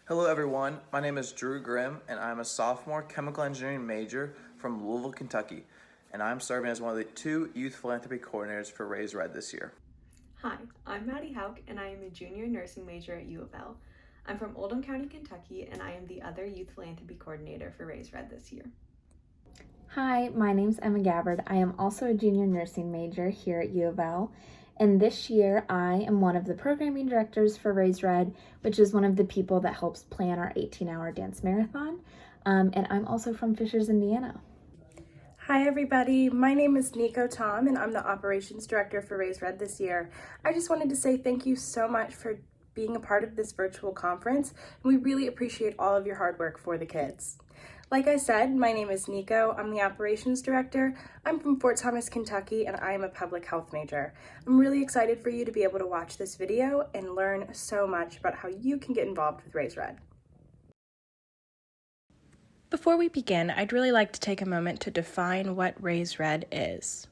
Hello everyone, my name is Drew Grimm and I'm a sophomore chemical engineering major from Louisville, Kentucky, and I'm serving as one of the 2 Youth Philanthropy coordinators for raiseRED this year. Hi, I'm Maddie Hauk and I am a junior nursing major at U of L. I'm from Oldham County, Kentucky, and I am the other Youth Philanthropy coordinator for raiseRED this year. Hi, my name's Emma Gabbard. I am also a junior nursing major here at U of L. And this year, I am one of the programming directors for raiseRED, which is one of the people that helps plan our 18-hour dance marathon. And I'm also from Fishers, Indiana. Hi everybody, my name is Nico Tom and I'm the operations director for raiseRED this year. I just wanted to say thank you so much for being a part of this virtual conference, and we really appreciate all of your hard work for the kids. Like I said, my name is Nico. I'm the operations director. I'm from Fort Thomas, Kentucky, and I am a public health major. I'm really excited for you to be able to watch this video and learn so much about how you can get involved with raiseRED. Before we begin, I'd really like to take a moment to define what raiseRED is.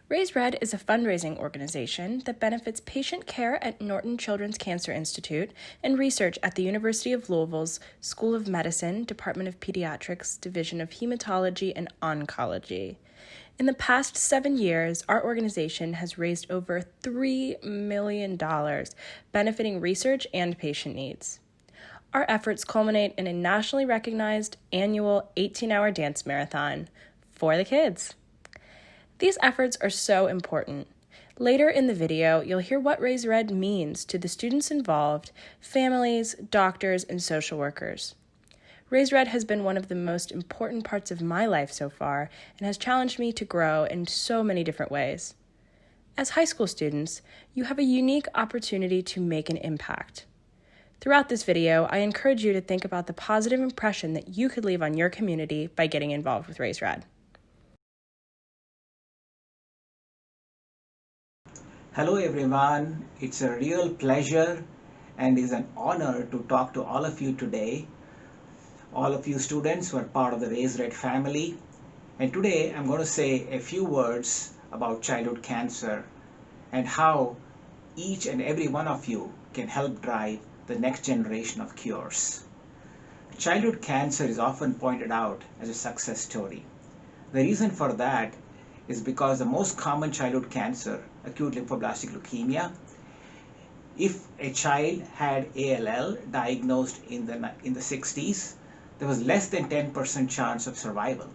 raiseRED is a fundraising organization that benefits patient care at Norton Children's Cancer Institute and research at the University of Louisville's School of Medicine, Department of Pediatrics, Division of Hematology and Oncology. In the past 7 years, our organization has raised over $3 million, benefiting research and patient needs. Our efforts culminate in a nationally recognized annual 18-hour dance marathon for the kids. These efforts are so important. Later in the video, you'll hear what raiseRED means to the students involved, families, doctors, and social workers. raiseRED has been one of the most important parts of my life so far and has challenged me to grow in so many different ways. As high school students, you have a unique opportunity to make an impact. Throughout this video, I encourage you to think about the positive impression that you could leave on your community by getting involved with raiseRED. Hello everyone, it's a real pleasure and is an honor to talk to all of you today. All of you students who are part of the raiseRED family. And today I'm going to say a few words about childhood cancer and how each and every one of you can help drive the next generation of cures. Childhood cancer is often pointed out as a success story. The reason for that is because the most common childhood cancer, acute lymphoblastic leukemia, if a child had ALL diagnosed in the 60s, there was less than 10% chance of survival.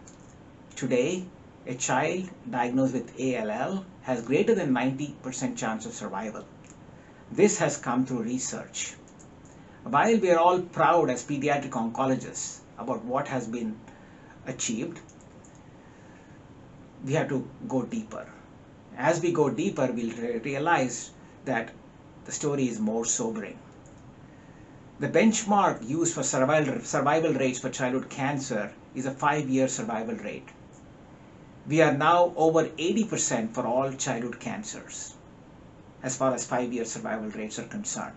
Today, a child diagnosed with ALL has greater than 90% chance of survival. This has come through research. While we are all proud as pediatric oncologists about what has been achieved, we have to go deeper. As we go deeper, we'll realize that the story is more sobering. The benchmark used for survival rates for childhood cancer is a 5-year survival rate. We are now over 80% for all childhood cancers as far as 5-year survival rates are concerned.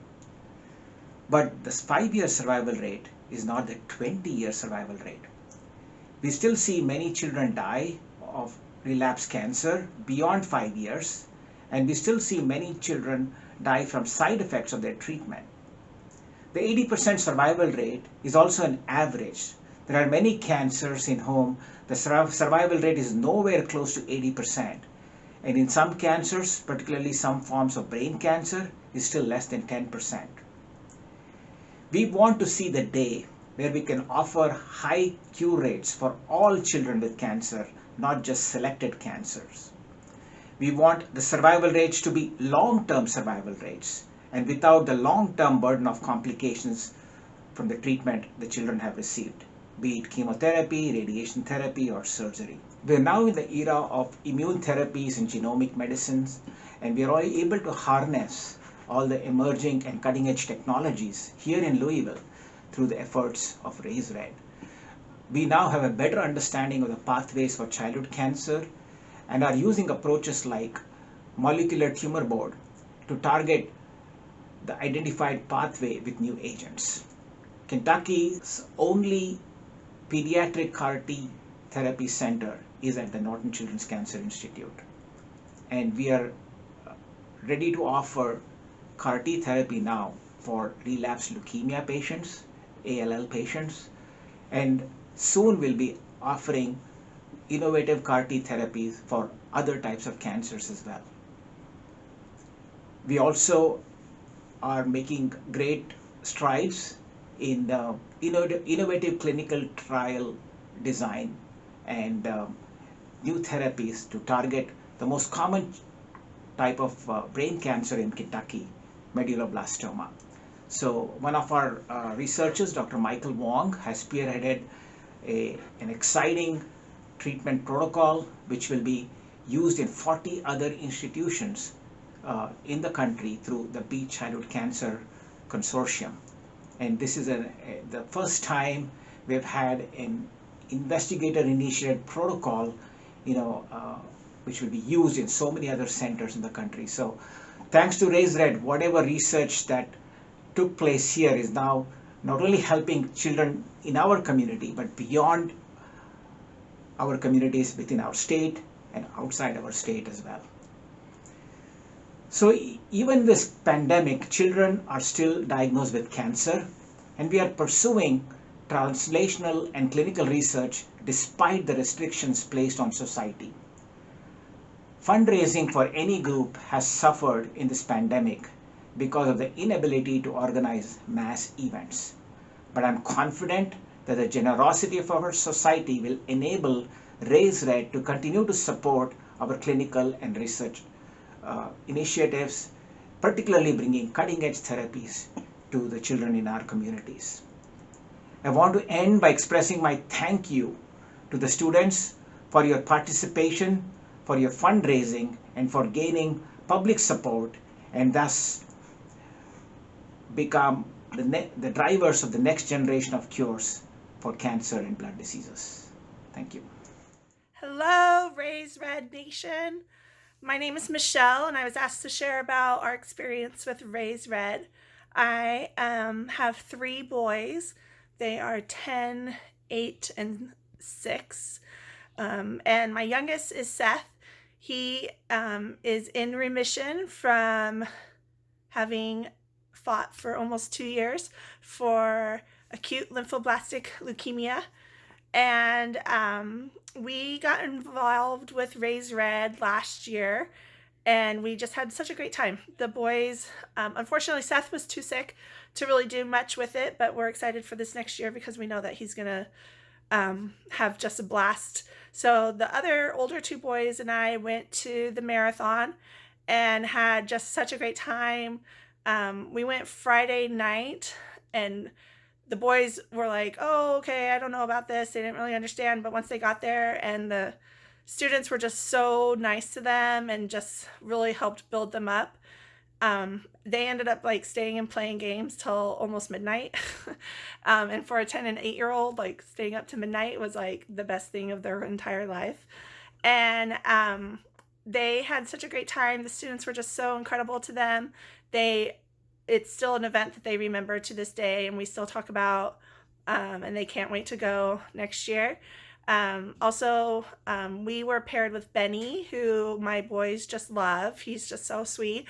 But this 5-year survival rate is not the 20-year survival rate. We still see many children die of relapse cancer beyond 5 years, and we still see many children die from side effects of their treatment. The 80% survival rate is also an average. There are many cancers in whom the survival rate is nowhere close to 80%. And in some cancers, particularly some forms of brain cancer, is still less than 10%. We want to see the day where we can offer high cure rates for all children with cancer, not just selected cancers. We want the survival rates to be long-term survival rates and without the long-term burden of complications from the treatment the children have received, be it chemotherapy, radiation therapy, or surgery. We are now in the era of immune therapies and genomic medicines, and we are all able to harness all the emerging and cutting-edge technologies here in Louisville through the efforts of raiseRED. We now have a better understanding of the pathways for childhood cancer and are using approaches like molecular tumor board to target the identified pathway with new agents. Kentucky's only pediatric CAR-T therapy center is at the Norton Children's Cancer Institute. And we are ready to offer CAR-T therapy now for relapsed leukemia patients ALL patients, and soon we'll be offering innovative CAR T therapies for other types of cancers as well. We also are making great strides in innovative clinical trial design and new therapies to target the most common type of brain cancer in Kentucky, medulloblastoma. So one of our researchers, Dr. Michael Wong, has spearheaded an exciting treatment protocol which will be used in 40 other institutions in the country through the Beat Childhood Cancer Consortium. And this is the first time we've had an investigator-initiated protocol, which will be used in so many other centers in the country. So thanks to raiseRED, whatever research that took place here is now not only helping children in our community, but beyond our communities within our state and outside our state as well. So even this pandemic, children are still diagnosed with cancer, and we are pursuing translational and clinical research despite the restrictions placed on society. Fundraising for any group has suffered in this pandemic because of the inability to organize mass events. But I'm confident that the generosity of our society will enable raiseRED to continue to support our clinical and research initiatives, particularly bringing cutting-edge therapies to the children in our communities. I want to end by expressing my thank you to the students for your participation, for your fundraising, and for gaining public support, and thus become the drivers of the next generation of cures for cancer and blood diseases. Thank you. Hello, raiseRED Nation. My name is Michelle, and I was asked to share about our experience with raiseRED. I have 3 boys. They are 10, 8, and 6. And my youngest is Seth. He is in remission from having fought for almost 2 years for acute lymphoblastic leukemia. And we got involved with raiseRED last year, and we just had such a great time. The boys, unfortunately, Seth was too sick to really do much with it, but we're excited for this next year because we know that he's going to have just a blast. So the other older 2 boys and I went to the marathon and had just such a great time. We went Friday night, and the boys were like, oh, okay, I don't know about this. They didn't really understand. But once they got there, and the students were just so nice to them and just really helped build them up. They ended up staying and playing games till almost midnight. And for a 10 and 8-year-old, staying up to midnight was the best thing of their entire life. And they had such a great time. The students were just so incredible to them. It's still an event that they remember to this day, and we still talk about, and they can't wait to go next year. Also, we were paired with Benny, who my boys just love. He's just so sweet.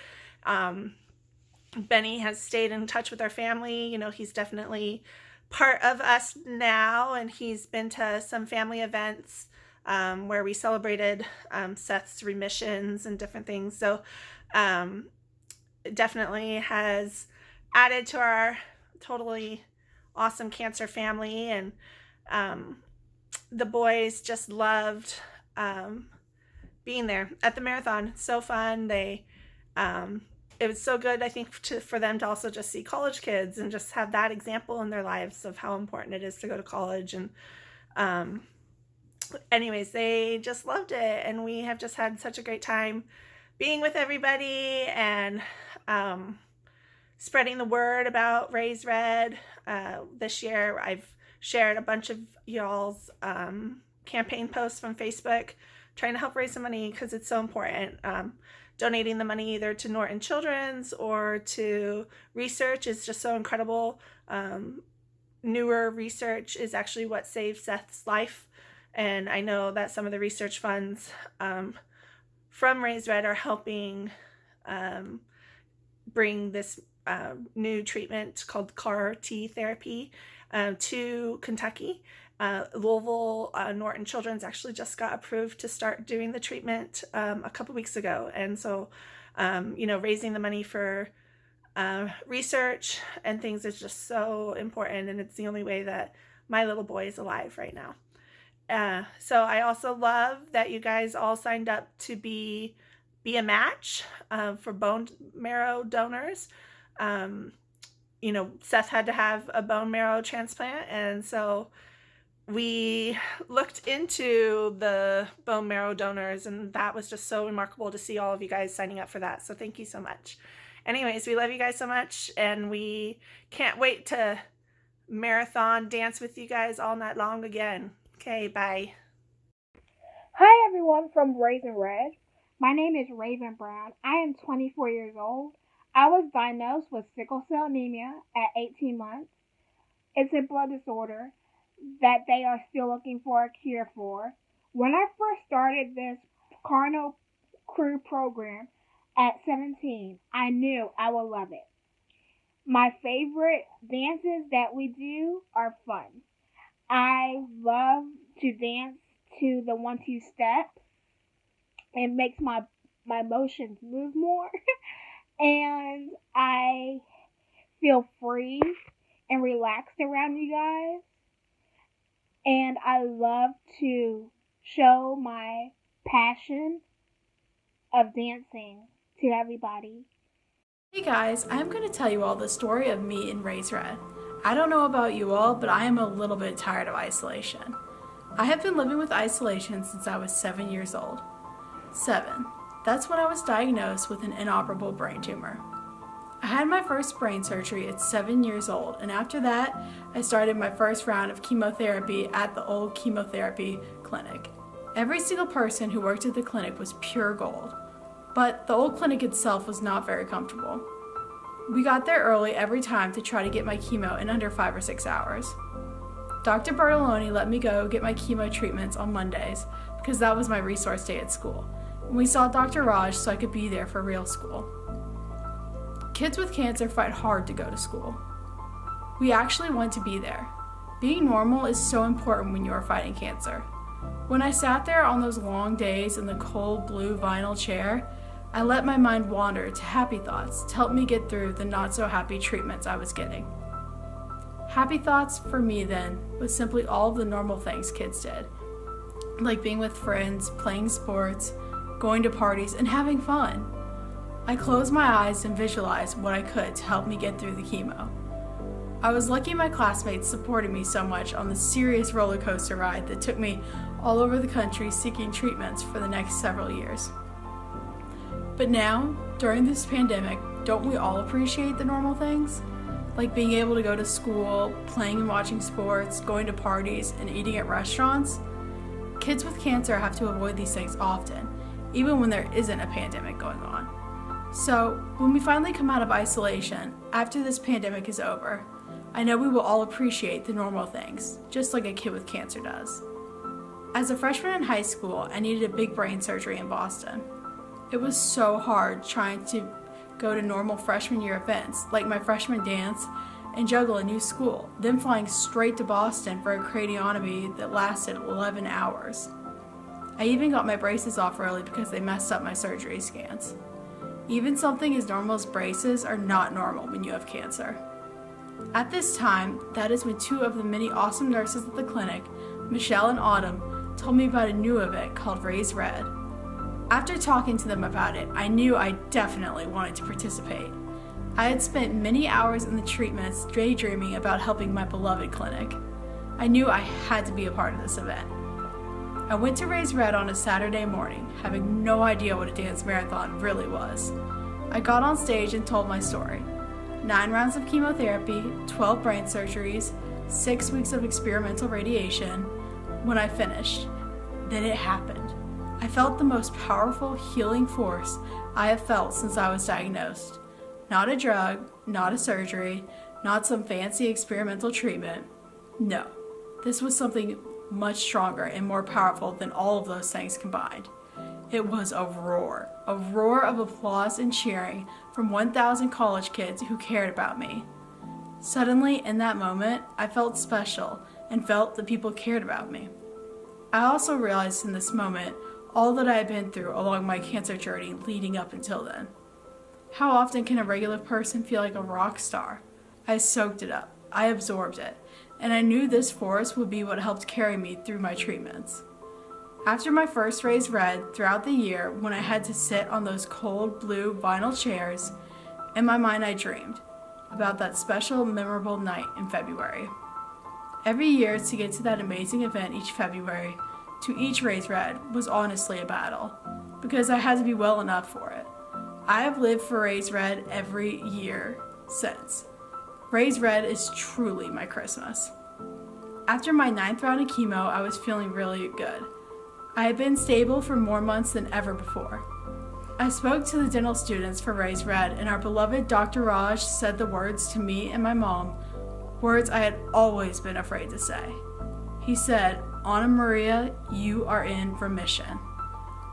Benny has stayed in touch with our family. He's definitely part of us now, and he's been to some family events where we celebrated Seth's remissions and different things. So definitely has added to our totally awesome cancer family. And the boys just loved being there at the marathon. So fun. It was so good, I think, for them to also just see college kids and just have that example in their lives of how important it is to go to college. And anyways, they just loved it, and we have just had such a great time being with everybody and spreading the word about raiseRED. This year I've shared a bunch of y'all's campaign posts from Facebook trying to help raise some money because it's so important. Donating the money either to Norton Children's or to research is just so incredible. Newer research is actually what saved Seth's life, and I know that some of the research funds from raiseRED are helping bring this new treatment called CAR T therapy to Kentucky. Louisville, Norton Children's actually just got approved to start doing the treatment a couple weeks ago. And so, raising the money for research and things is just so important. And it's the only way that my little boy is alive right now. So I also love that you guys all signed up to be a match for bone marrow donors. Seth had to have a bone marrow transplant, and so we looked into the bone marrow donors, and that was just so remarkable to see all of you guys signing up for that. So thank you so much. Anyways, we love you guys so much, and we can't wait to marathon dance with you guys all night long again. Okay, bye. Hi everyone from raiseRED. My name is Raven Brown. I am 24 years old. I was diagnosed with sickle cell anemia at 18 months. It's a blood disorder that they are still looking for a cure for. When I first started this Cardinal Crew program at 17, I knew I would love it. My favorite dances that we do are fun. I love to dance to the 1-2 step. It makes my motions move more. And I feel free and relaxed around you guys. And I love to show my passion of dancing to everybody. Hey guys, I'm going to tell you all the story of me and raiseRED. I don't know about you all, but I am a little bit tired of isolation. I have been living with isolation since I was 7 years old. 7. That's when I was diagnosed with an inoperable brain tumor. I had my first brain surgery at 7 years old, and after that, I started my first round of chemotherapy at the old chemotherapy clinic. Every single person who worked at the clinic was pure gold, but the old clinic itself was not very comfortable. We got there early every time to try to get my chemo in under 5 or 6 hours. Dr. Bertoloni let me go get my chemo treatments on Mondays because that was my resource day at school. And we saw Dr. Raj so I could be there for real school. Kids with cancer fight hard to go to school. We actually want to be there. Being normal is so important when you are fighting cancer. When I sat there on those long days in the cold blue vinyl chair, I let my mind wander to happy thoughts to help me get through the not so happy treatments I was getting. Happy thoughts for me then was simply all of the normal things kids did, like being with friends, playing sports, going to parties, and having fun. I closed my eyes and visualized what I could to help me get through the chemo. I was lucky my classmates supported me so much on the serious roller coaster ride that took me all over the country seeking treatments for the next several years. But now, during this pandemic, don't we all appreciate the normal things? Like being able to go to school, playing and watching sports, going to parties, and eating at restaurants? Kids with cancer have to avoid these things often, even when there isn't a pandemic going on. So, when we finally come out of isolation, after this pandemic is over, I know we will all appreciate the normal things, just like a kid with cancer does. As a freshman in high school, I needed a big brain surgery in Boston. It was so hard trying to go to normal freshman year events, like my freshman dance, and juggle a new school, then flying straight to Boston for a craniotomy that lasted 11 hours. I even got my braces off early because they messed up my surgery scans. Even something as normal as braces are not normal when you have cancer. At this time, that is when 2 of the many awesome nurses at the clinic, Michelle and Autumn, told me about a new event called raiseRED. After talking to them about it, I knew I definitely wanted to participate. I had spent many hours in the treatments daydreaming about helping my beloved clinic. I knew I had to be a part of this event. I went to raiseRED on a Saturday morning, having no idea what a dance marathon really was. I got on stage and told my story. 9 rounds of chemotherapy, 12 brain surgeries, 6 weeks of experimental radiation. When I finished, then it happened. I felt the most powerful healing force I have felt since I was diagnosed. Not a drug, not a surgery, not some fancy experimental treatment. No, this was something much stronger and more powerful than all of those things combined. it was a roar of applause and cheering from 1,000 college kids who cared about me. Suddenly, in that moment, I felt special and felt that people cared about me. I also realized in this moment all that I had been through along my cancer journey leading up until then. How often can a regular person feel like a rock star? I soaked it up, I absorbed it, and I knew this force would be what helped carry me through my treatments. After my first raiseRED, throughout the year, when I had to sit on those cold blue vinyl chairs, in my mind I dreamed about that special, memorable night in February. Every year to get to that amazing event each February, to each raiseRED, was honestly a battle, because I had to be well enough for it. I have lived for raiseRED every year since. raiseRED is truly my Christmas. After my 9th round of chemo, I was feeling really good. I had been stable for more months than ever before. I spoke to the dental students for raiseRED, and our beloved Dr. Raj said the words to me and my mom, words I had always been afraid to say. He said, "Anna Maria, you are in remission."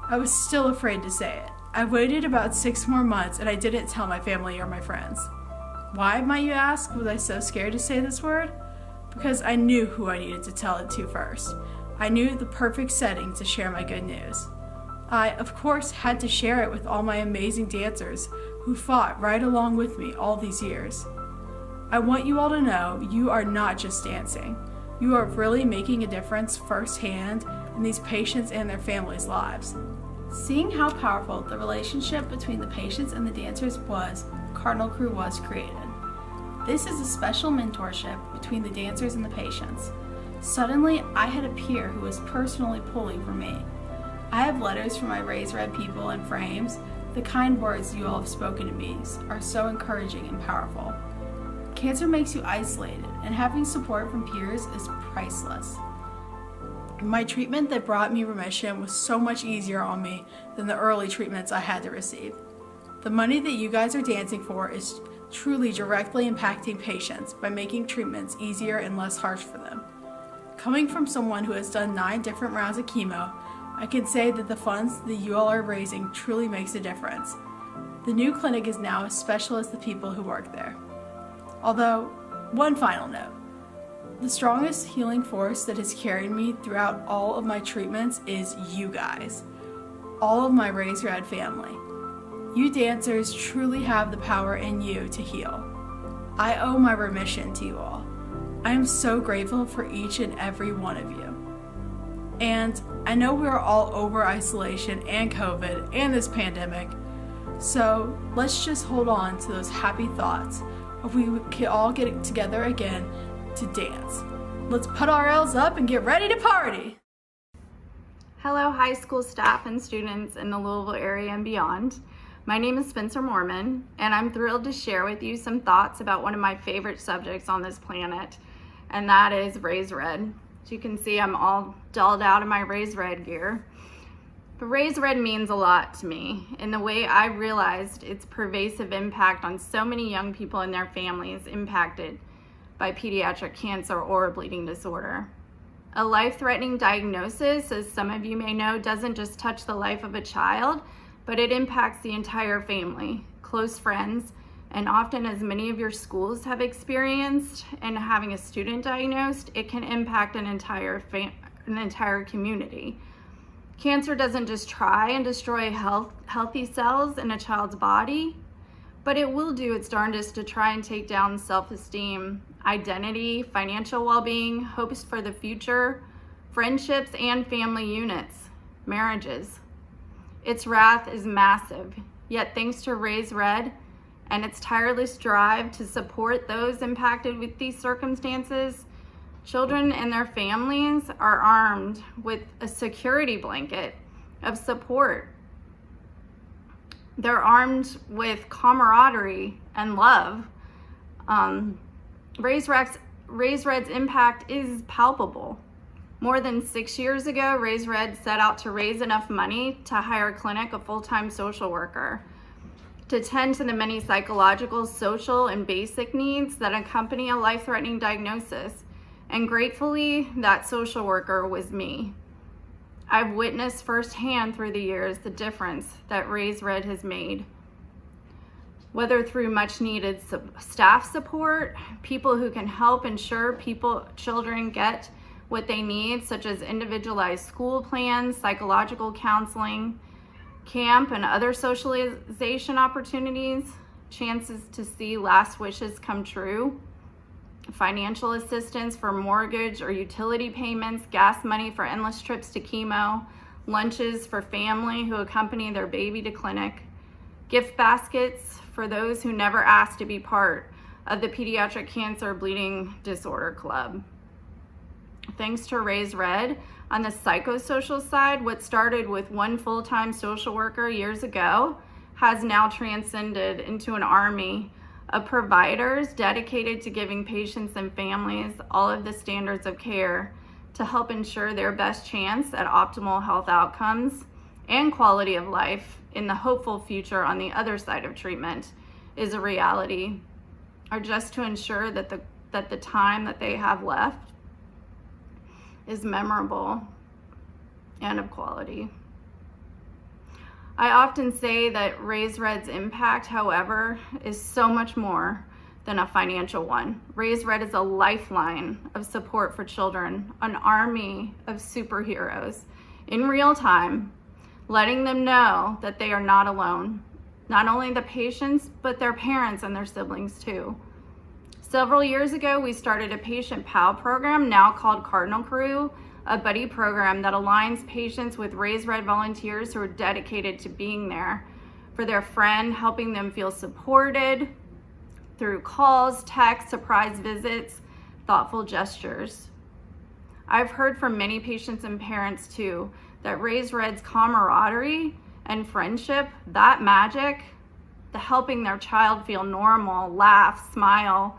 I was still afraid to say it. I waited about 6 more months and I didn't tell my family or my friends. Why, might you ask, was I so scared to say this word? Because I knew who I needed to tell it to first. I knew the perfect setting to share my good news. I, of course, had to share it with all my amazing dancers who fought right along with me all these years. I want you all to know you are not just dancing. You are really making a difference firsthand in these patients and their families' lives. Seeing how powerful the relationship between the patients and the dancers was, Cardinal Crew was created. This is a special mentorship between the dancers and the patients. Suddenly, I had a peer who was personally pulling for me. I have letters from my raiseRED people and frames. The kind words you all have spoken to me are so encouraging and powerful. Cancer makes you isolated, and having support from peers is priceless. My treatment that brought me remission was so much easier on me than the early treatments I had to receive. The money that you guys are dancing for is truly directly impacting patients by making treatments easier and less harsh for them. Coming from someone who has done 9 different rounds of chemo, I can say that the funds that you all are raising truly makes a difference. The new clinic is now as special as the people who work there. Although, one final note. The strongest healing force that has carried me throughout all of my treatments is you guys. All of my raiseRED family. You dancers truly have the power in you to heal. I owe my remission to you all. I am so grateful for each and every one of you. And I know we are all over isolation and COVID and this pandemic, so let's just hold on to those happy thoughts if we can all get together again to dance. Let's put our L's up and get ready to party! Hello, high school staff and students in the Louisville area and beyond. My name is Spencer Mormon, and I'm thrilled to share with you some thoughts about one of my favorite subjects on this planet, and that is raiseRED. As you can see, I'm all dolled out in my raiseRED gear. But raiseRED means a lot to me in the way I realized its pervasive impact on so many young people and their families impacted by pediatric cancer or a bleeding disorder. A life-threatening diagnosis, as some of you may know, doesn't just touch the life of a child, but it impacts the entire family, close friends, and often, as many of your schools have experienced, and having a student diagnosed, it can impact an entire community. Cancer doesn't just try and destroy healthy cells in a child's body, but it will do its darndest to try and take down self-esteem, identity, financial well-being, hopes for the future, friendships, and family units, marriages. Its wrath is massive, yet thanks to raiseRED and its tireless drive to support those impacted with these circumstances, children and their families are armed with a security blanket of support. They're armed with camaraderie and love. raiseRED's impact is palpable. More than 6 years ago, raiseRED set out to raise enough money to hire a clinic, a full-time social worker, to tend to the many psychological, social, and basic needs that accompany a life-threatening diagnosis. And gratefully, that social worker was me. I've witnessed firsthand through the years the difference that raiseRED has made. Whether through much needed staff support, people who can help ensure children get what they need, such as individualized school plans, psychological counseling, camp and other socialization opportunities, chances to see last wishes come true, financial assistance for mortgage or utility payments, gas money for endless trips to chemo, lunches for family who accompany their baby to clinic, gift baskets for those who never asked to be part of the Pediatric Cancer Bleeding Disorder Club. Thanks to raiseRED, on the psychosocial side, what started with one full-time social worker years ago has now transcended into an army of providers dedicated to giving patients and families all of the standards of care to help ensure their best chance at optimal health outcomes and quality of life in the hopeful future on the other side of treatment is a reality, or just to ensure that the time that they have left is memorable and of quality. I often say that raiseRED's impact, however, is so much more than a financial one. raiseRED is a lifeline of support for children, an army of superheroes in real time, letting them know that they are not alone. Not only the patients, but their parents and their siblings too. Several years ago, we started a patient PAL program, now called Cardinal Crew, a buddy program that aligns patients with raiseRED volunteers who are dedicated to being there for their friend, helping them feel supported through calls, texts, surprise visits, thoughtful gestures. I've heard from many patients and parents too that raiseRED's camaraderie and friendship, that magic, the helping their child feel normal, laugh, smile,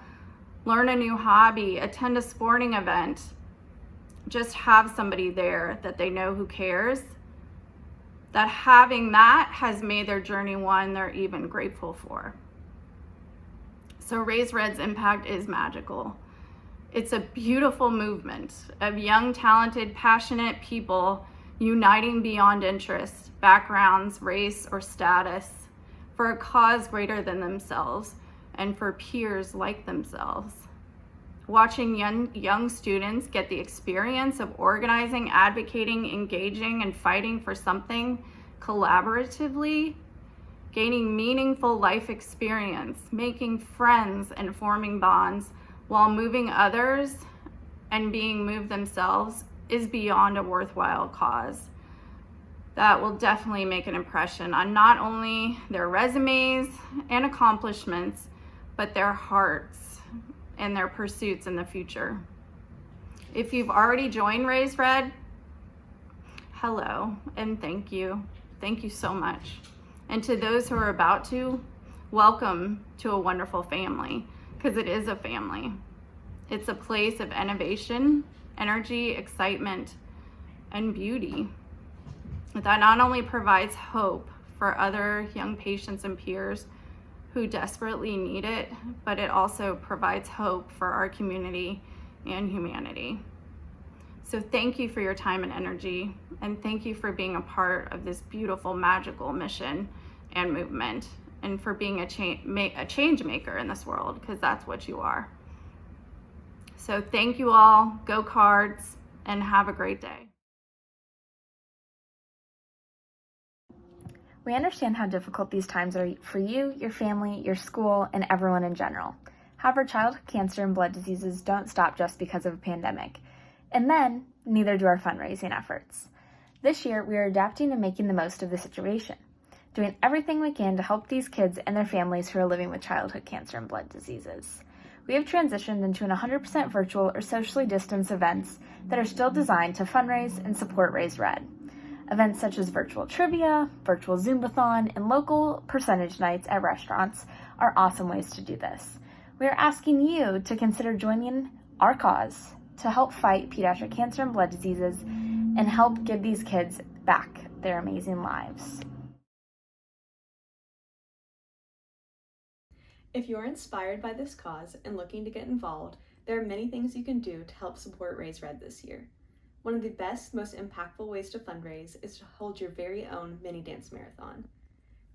learn a new hobby, attend a sporting event, just have somebody there that they know who cares, that having that has made their journey one they're even grateful for. So raiseRED's impact is magical. It's a beautiful movement of young, talented, passionate people uniting beyond interest, backgrounds, race, or status for a cause greater than themselves and for peers like themselves. Watching young students get the experience of organizing, advocating, engaging, and fighting for something collaboratively, gaining meaningful life experience, making friends and forming bonds while moving others and being moved themselves is beyond a worthwhile cause. That will definitely make an impression on not only their resumes and accomplishments, but their hearts and their pursuits in the future. If you've already joined raiseRED, hello and thank you. Thank you so much. And to those who are about to, welcome to a wonderful family, because it is a family. It's a place of innovation, energy, excitement, and beauty that not only provides hope for other young patients and peers who desperately need it, but it also provides hope for our community and humanity. So thank you for your time and energy, and thank you for being a part of this beautiful, magical mission and movement, and for being a change maker in this world, because that's what you are. So thank you all, go Cards, and have a great day. We understand how difficult these times are for you, your family, your school, and everyone in general. However, childhood cancer and blood diseases don't stop just because of a pandemic. And then, neither do our fundraising efforts. This year, we are adapting and making the most of the situation, doing everything we can to help these kids and their families who are living with childhood cancer and blood diseases. We have transitioned into an 100% virtual or socially distanced events that are still designed to fundraise and support raiseRED. Events such as virtual trivia, virtual Zumbathon, and local percentage nights at restaurants are awesome ways to do this. We are asking you to consider joining our cause to help fight pediatric cancer and blood diseases and help give these kids back their amazing lives. If you're inspired by this cause and looking to get involved, there are many things you can do to help support raiseRED this year. One of the best, most impactful ways to fundraise is to hold your very own mini dance marathon.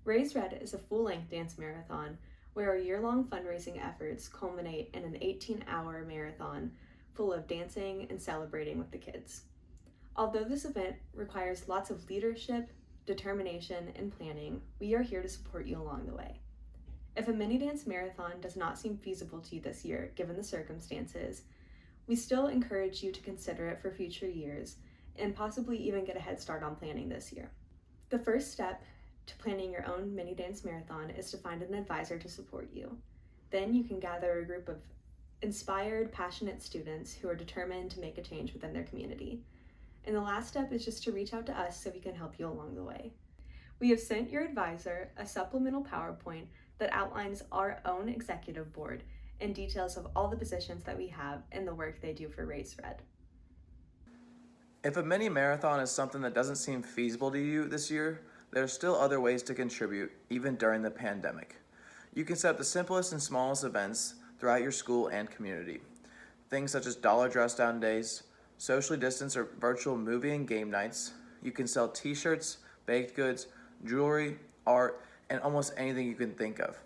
Raise Red is a full-length dance marathon where our year-long fundraising efforts culminate in an 18-hour marathon full of dancing and celebrating with the kids. Although this event requires lots of leadership, determination, and planning, we are here to support you along the way. If a mini dance marathon does not seem feasible to you this year, given the circumstances, we still encourage you to consider it for future years and possibly even get a head start on planning this year. The first step to planning your own mini dance marathon is to find an advisor to support you. Then you can gather a group of inspired, passionate students who are determined to make a change within their community. And the last step is just to reach out to us so we can help you along the way. We have sent your advisor a supplemental PowerPoint that outlines our own executive board and details of all the positions that we have and the work they do for Raise Red. If a mini marathon is something that doesn't seem feasible to you this year, there are still other ways to contribute, even during the pandemic. You can set up the simplest and smallest events throughout your school and community. Things such as dollar dress down days, socially distanced or virtual movie and game nights. You can sell t-shirts, baked goods, jewelry, art, and almost anything you can think of.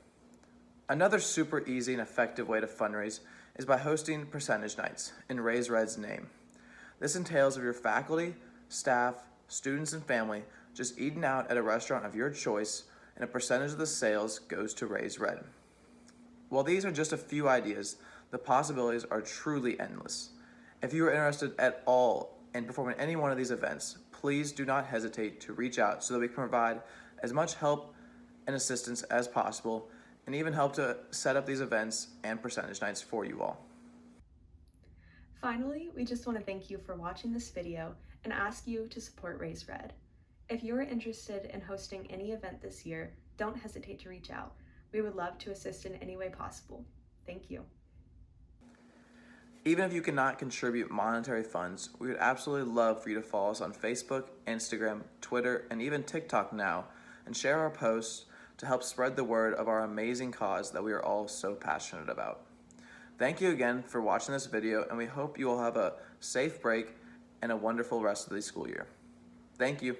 Another super easy and effective way to fundraise is by hosting percentage nights in Raise Red's name. This entails of your faculty, staff, students, and family just eating out at a restaurant of your choice, and a percentage of the sales goes to Raise Red. While these are just a few ideas, the possibilities are truly endless. If you are interested at all in performing any one of these events, please do not hesitate to reach out so that we can provide as much help and assistance as possible, and even help to set up these events and percentage nights for you all. Finally, we just want to thank you for watching this video and ask you to support Raise Red. If you are interested in hosting any event this year, don't hesitate to reach out. We would love to assist in any way possible. Thank you. Even if you cannot contribute monetary funds, we would absolutely love for you to follow us on Facebook, Instagram, Twitter, and even TikTok now, and share our posts to help spread the word of our amazing cause that we are all so passionate about. Thank you again for watching this video, and we hope you will have a safe break and a wonderful rest of the school year. Thank you.